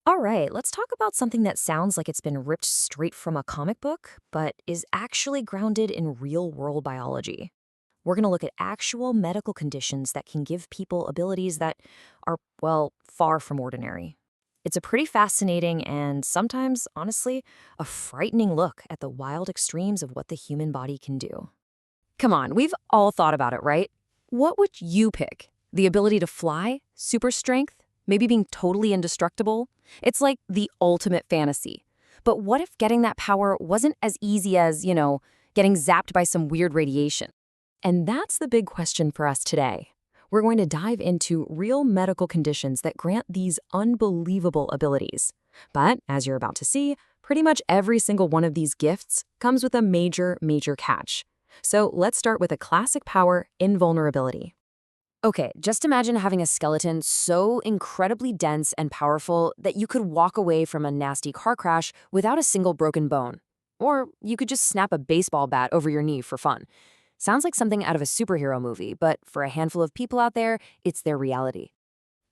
All right, let's talk about something that sounds like it's been ripped straight from a comic book, but is actually grounded in real world biology. We're going to look at actual medical conditions that can give people abilities that are, well, far from ordinary. It's a pretty fascinating and sometimes, honestly, a frightening look at the wild extremes of what the human body can do. Come on, we've all thought about it, right? What would you pick? The ability to fly? Super strength? Maybe being totally indestructible? It's like the ultimate fantasy. But what if getting that power wasn't as easy as, getting zapped by some weird radiation? And that's the big question for us today. We're going to dive into real medical conditions that grant these unbelievable abilities. But, as you're about to see, pretty much every single one of these gifts comes with a major, major catch. So let's start with a classic power, invulnerability. Okay, just imagine having a skeleton so incredibly dense and powerful that you could walk away from a nasty car crash without a single broken bone. Or you could just snap a baseball bat over your knee for fun. Sounds like something out of a superhero movie, but for a handful of people out there, it's their reality.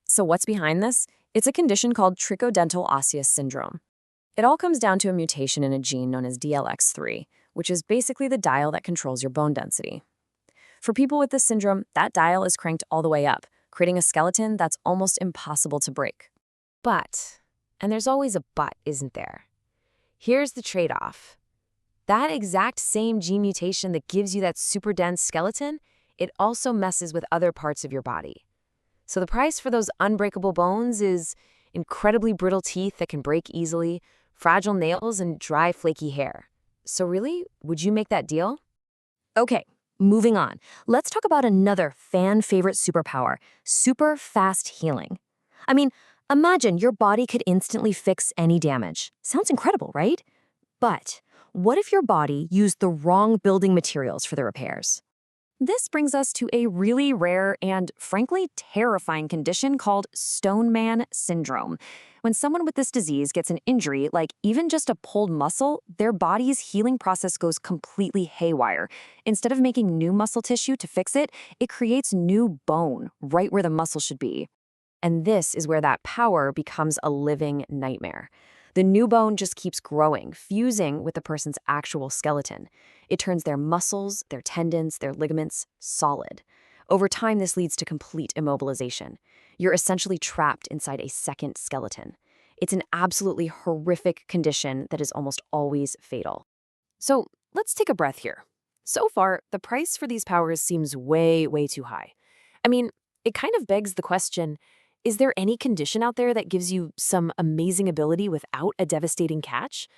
So what's behind this? It's a condition called trichodental osseous syndrome. It all comes down to a mutation in a gene known as DLX3, which is basically the dial that controls your bone density. For people with this syndrome, that dial is cranked all the way up, creating a skeleton that's almost impossible to break. But, and there's always a but, isn't there? Here's the trade-off. That exact same gene mutation that gives you that super dense skeleton, it also messes with other parts of your body. So the price for those unbreakable bones is incredibly brittle teeth that can break easily, fragile nails, and dry, flaky hair. So really, would you make that deal? Okay, moving on. Let's talk about another fan-favorite superpower, super fast healing. I mean, imagine your body could instantly fix any damage. Sounds incredible, right? But what if your body used the wrong building materials for the repairs? This brings us to a really rare and, frankly, terrifying condition called Stone Man syndrome. When someone with this disease gets an injury, like even just a pulled muscle, their body's healing process goes completely haywire. Instead of making new muscle tissue to fix it, it creates new bone right where the muscle should be. And this is where that power becomes a living nightmare. The new bone just keeps growing, fusing with the person's actual skeleton. It turns their muscles, their tendons, their ligaments solid. Over time, this leads to complete immobilization. You're essentially trapped inside a second skeleton. It's an absolutely horrific condition that is almost always fatal. So let's take a breath here. So far, the price for these powers seems way, way too high. I mean, it kind of begs the question, is there any condition out there that gives you some amazing ability without a devastating catch?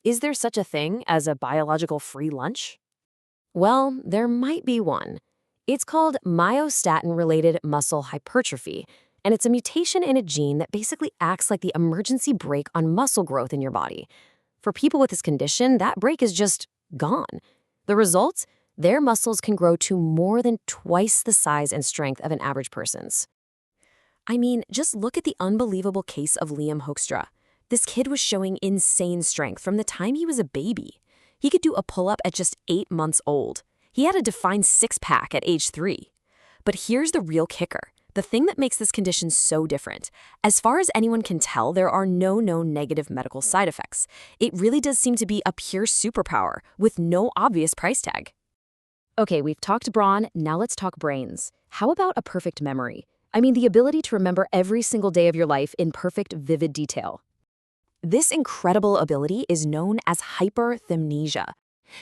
Is there such a thing as a biological free lunch? Well, there might be one. It's called myostatin-related muscle hypertrophy, and it's a mutation in a gene that basically acts like the emergency brake on muscle growth in your body. For people with this condition, that brake is just gone. The result? Their muscles can grow to more than twice the size and strength of an average person's. I mean, just look at the unbelievable case of Liam Hoekstra. This kid was showing insane strength from the time he was a baby. He could do a pull-up at just 8 months old. He had a defined six-pack at age 3. But here's the real kicker, the thing that makes this condition so different. As far as anyone can tell, there are no known negative medical side effects. It really does seem to be a pure superpower with no obvious price tag. Okay, we've talked brawn, now let's talk brains. How about a perfect memory? I mean, the ability to remember every single day of your life in perfect, vivid detail. This incredible ability is known as hyperthymnesia.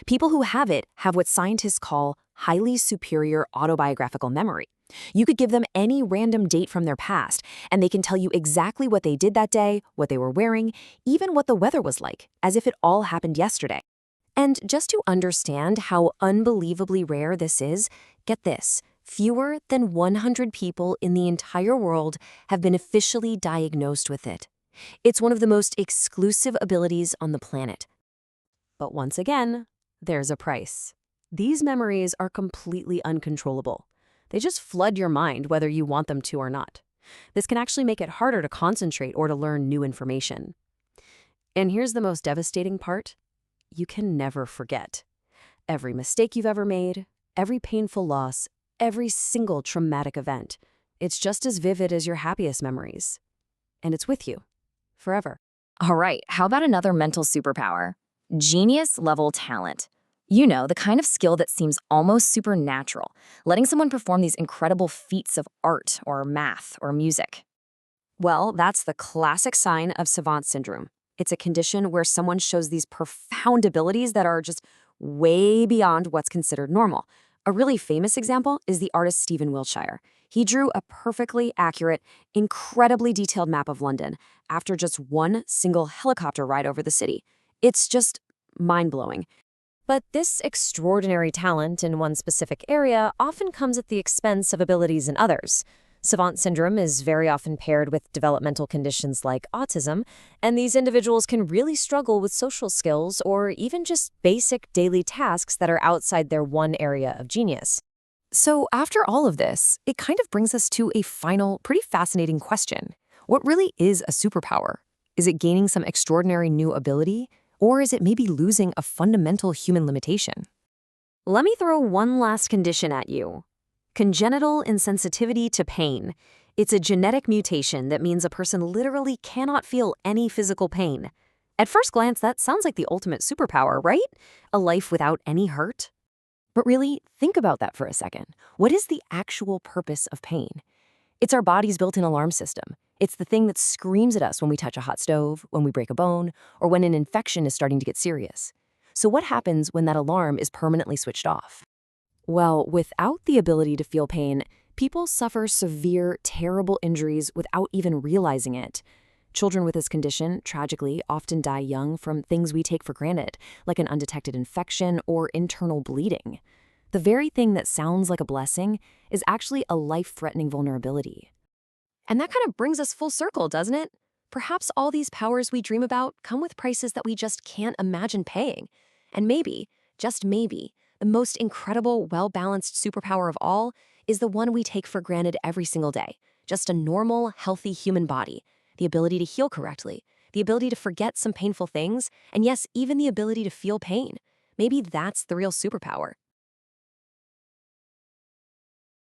People who have it have what scientists call highly superior autobiographical memory. You could give them any random date from their past, and they can tell you exactly what they did that day, what they were wearing, even what the weather was like, as if it all happened yesterday. And just to understand how unbelievably rare this is, get this. Fewer than 100 people in the entire world have been officially diagnosed with it. It's one of the most exclusive abilities on the planet. But once again, there's a price. These memories are completely uncontrollable. They just flood your mind whether you want them to or not. This can actually make it harder to concentrate or to learn new information. And here's the most devastating part. You can never forget. Every mistake you've ever made, every painful loss, every single traumatic event. It's just as vivid as your happiest memories. And it's with you, forever. All right, how about another mental superpower? Genius level talent. You know, the kind of skill that seems almost supernatural, letting someone perform these incredible feats of art or math or music. Well, that's the classic sign of savant syndrome. It's a condition where someone shows these profound abilities that are just way beyond what's considered normal. A really famous example is the artist Stephen Wiltshire. He drew a perfectly accurate, incredibly detailed map of London after just one single helicopter ride over the city. It's just mind-blowing. But this extraordinary talent in one specific area often comes at the expense of abilities in others. Savant syndrome is very often paired with developmental conditions like autism, and these individuals can really struggle with social skills or even just basic daily tasks that are outside their one area of genius. So, after all of this, it kind of brings us to a final, pretty fascinating question. What really is a superpower? Is it gaining some extraordinary new ability? Or is it maybe losing a fundamental human limitation? Let me throw one last condition at you. Congenital insensitivity to pain. It's a genetic mutation that means a person literally cannot feel any physical pain. At first glance, that sounds like the ultimate superpower, right? A life without any hurt? But really, think about that for a second. What is the actual purpose of pain? It's our body's built-in alarm system. It's the thing that screams at us when we touch a hot stove, when we break a bone, or when an infection is starting to get serious. So what happens when that alarm is permanently switched off? Well, without the ability to feel pain, people suffer severe, terrible injuries without even realizing it. Children with this condition, tragically, often die young from things we take for granted, like an undetected infection or internal bleeding. The very thing that sounds like a blessing is actually a life-threatening vulnerability. And that kind of brings us full circle, doesn't it? Perhaps all these powers we dream about come with prices that we just can't imagine paying. And maybe, just maybe, the most incredible, well-balanced superpower of all is the one we take for granted every single day. Just a normal, healthy human body. The ability to heal correctly, the ability to forget some painful things, and yes, even the ability to feel pain. Maybe that's the real superpower.